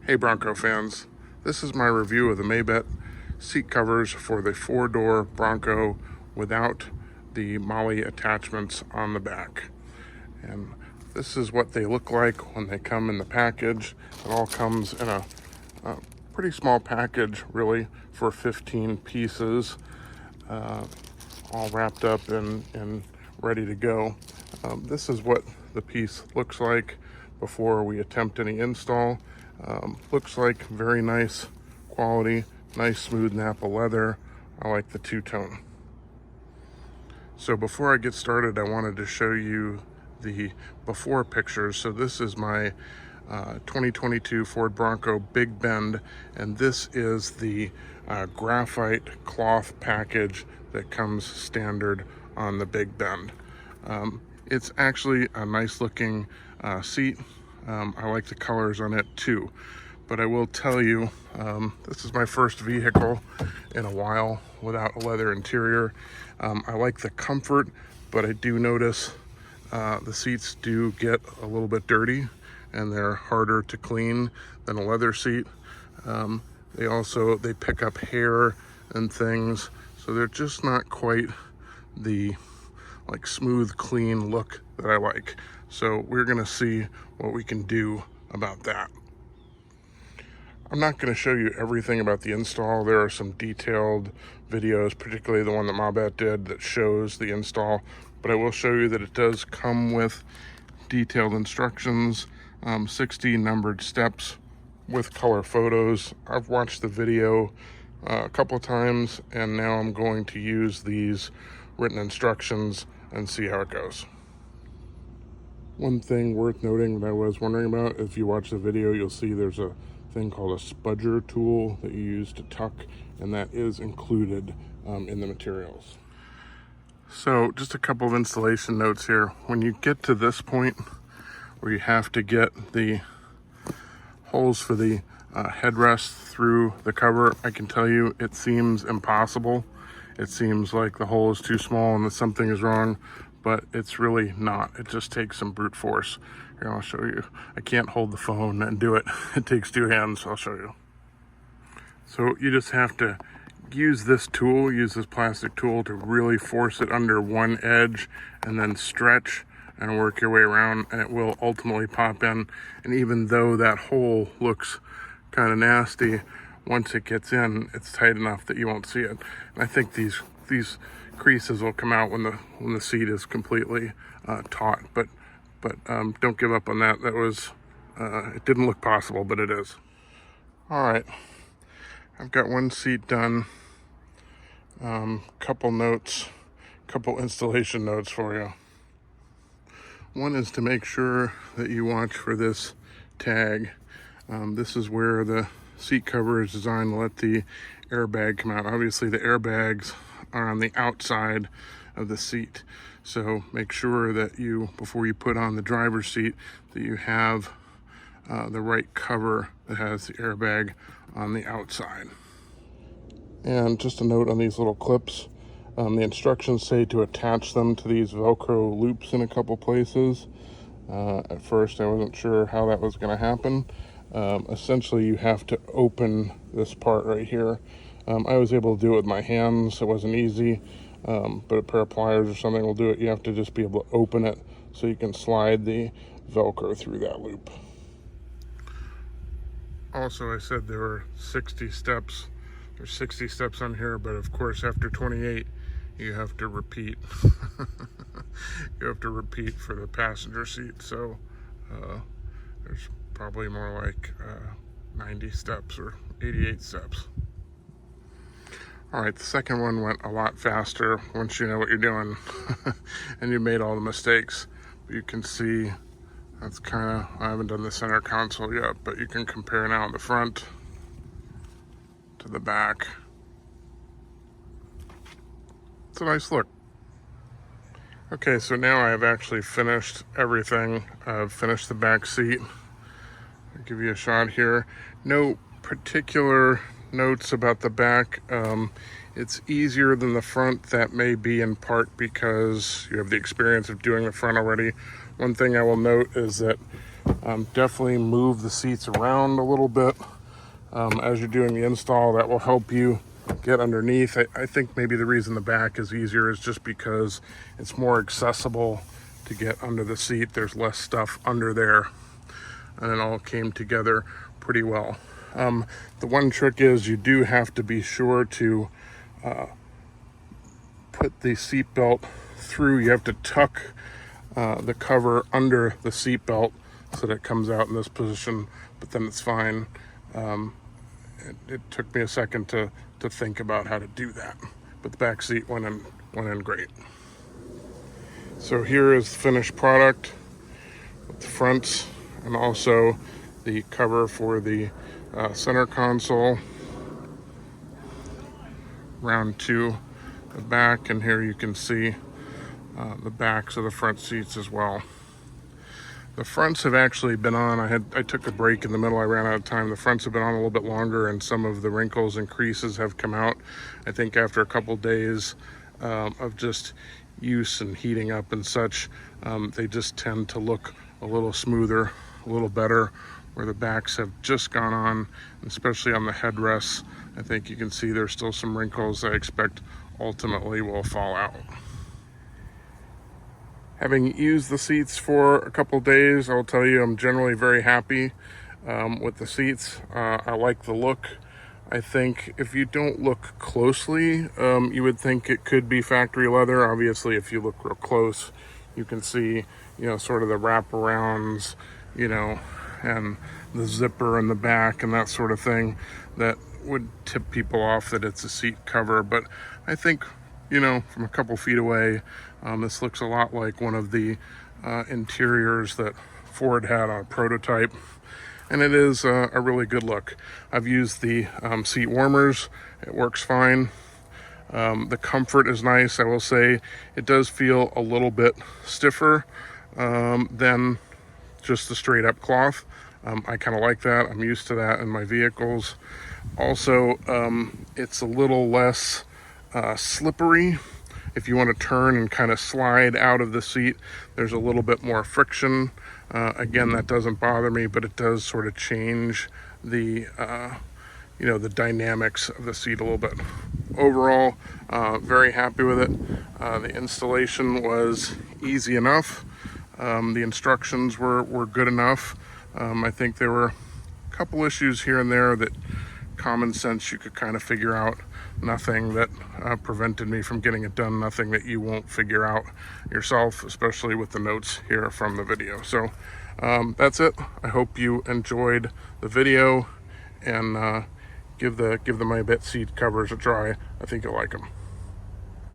Hey Bronco fans, this is my review of the Mabett seat covers for the 4-door Bronco without the MOLLE attachments on the back. And this is what they look like when they come in the package. It all comes in a pretty small package, really, for 15 pieces, all wrapped up and ready to go. This is what the piece looks like before we attempt any install. Looks like very nice quality, nice smooth Napa leather. I like the two-tone. So before I get started, I wanted to show you the before pictures. So this is my 2022 Ford Bronco Big Bend, and this is the graphite cloth package that comes standard on the Big Bend. It's actually a nice looking seat. I like the colors on it too, but I will tell you, this is my first vehicle in a while without a leather interior. I like the comfort, but I do notice the seats do get a little bit dirty and they're harder to clean than a leather seat. They pick up hair and things, so they're just not quite the smooth, clean look that I like. So we're gonna see what we can do about that. I'm not gonna show you everything about the install. There are some detailed videos, particularly the one that Mabett did, that shows the install, but I will show you that it does come with detailed instructions, 60 numbered steps with color photos. I've watched the video a couple times, and now I'm going to use these written instructions and see how it goes. One thing worth noting that I was wondering about, if you watch the video, you'll see there's a thing called a spudger tool that you use to tuck, and that is included in the materials. So just a couple of installation notes here. When you get to this point where you have to get the holes for the headrest through the cover, I can tell you it seems impossible. It seems like the hole is too small and that something is wrong, but it's really not. It just takes some brute force. Here, I'll show you. I can't hold the phone and do it. It takes two hands, so I'll show you. So you just have to use this tool, use this plastic tool to really force it under one edge and then stretch and work your way around, and it will ultimately pop in. And even though that hole looks kind of nasty, once it gets in, it's tight enough that you won't see it. And I think these creases will come out when the seat is completely taut, but don't give up on that. That was it didn't look possible, but it is. All right, I've got one seat done. Couple installation notes for you. One is to make sure that you watch for this tag. This is where the seat cover is designed to let the airbag come out. Obviously the airbags are on the outside of the seat, so make sure that before you put on the driver's seat, that you have the right cover that has the airbag on the outside. And just a note on these little clips, the instructions say to attach them to these Velcro loops in a couple places. At first I wasn't sure how that was going to happen. Essentially you have to open this part right here. I was able to do it with my hands. It wasn't easy, but a pair of pliers or something will do it. You have to just be able to open it so you can slide the Velcro through that loop. Also, I said there were 60 steps. There's 60 steps on here, but of course after 28 you have to repeat. You have to repeat for the passenger seat, so there's probably more like 90 steps or 88 steps. All right, the second one went a lot faster once you know what you're doing and you made all the mistakes. But you can see that's I haven't done the center console yet, but you can compare now the front to the back. It's a nice look. Okay, so now I have actually finished everything. I've finished the back seat. I'll give you a shot here. No particular notes about the back. It's easier than the front. That may be in part because you have the experience of doing the front already. One thing I will note is that Definitely move the seats around a little bit as you're doing the install. That will help you get underneath. I think maybe the reason the back is easier is just because it's more accessible to get under the seat. There's less stuff under there, and it all came together pretty well. The one trick is you do have to be sure to put the seat belt through. You have to tuck the cover under the seat belt so that it comes out in this position, but then it's fine. It took me a second to think about how to do that, but the back seat went in great. So here is the finished product with the fronts and also the cover for the center console. Round two, the back, and here you can see the backs of the front seats as well. The fronts have actually been on. I took a break in the middle. I ran out of time. The fronts have been on a little bit longer, and some of the wrinkles and creases have come out. I think after a couple days of just use and heating up and such, they just tend to look a little smoother, a little better, where the backs have just gone on, especially on the headrests. I think you can see there's still some wrinkles I expect ultimately will fall out. Having used the seats for a couple days, I'll tell you I'm generally very happy with the seats. I like the look. I think if you don't look closely, you would think it could be factory leather. Obviously, if you look real close, you can see, sort of the wraparounds, and the zipper in the back and that sort of thing that would tip people off that it's a seat cover. But I think, from a couple feet away, this looks a lot like one of the interiors that Ford had on a prototype, and it is a really good look. I've used the seat warmers. It works fine. The comfort is nice. I will say it does feel a little bit stiffer than just the straight up cloth. I kind of like that. I'm used to that in my vehicles. Also, it's a little less slippery. If you want to turn and kind of slide out of the seat, there's a little bit more friction. Again, that doesn't bother me, but it does sort of change the the dynamics of the seat a little bit. Overall, very happy with it. The installation was easy enough. The instructions were good enough. I think there were a couple issues here and there that common sense you could kind of figure out. Nothing that prevented me from getting it done. Nothing that you won't figure out yourself, especially with the notes here from the video. So that's it. I hope you enjoyed the video, and give the Mabett seat covers a try. I think you'll like them.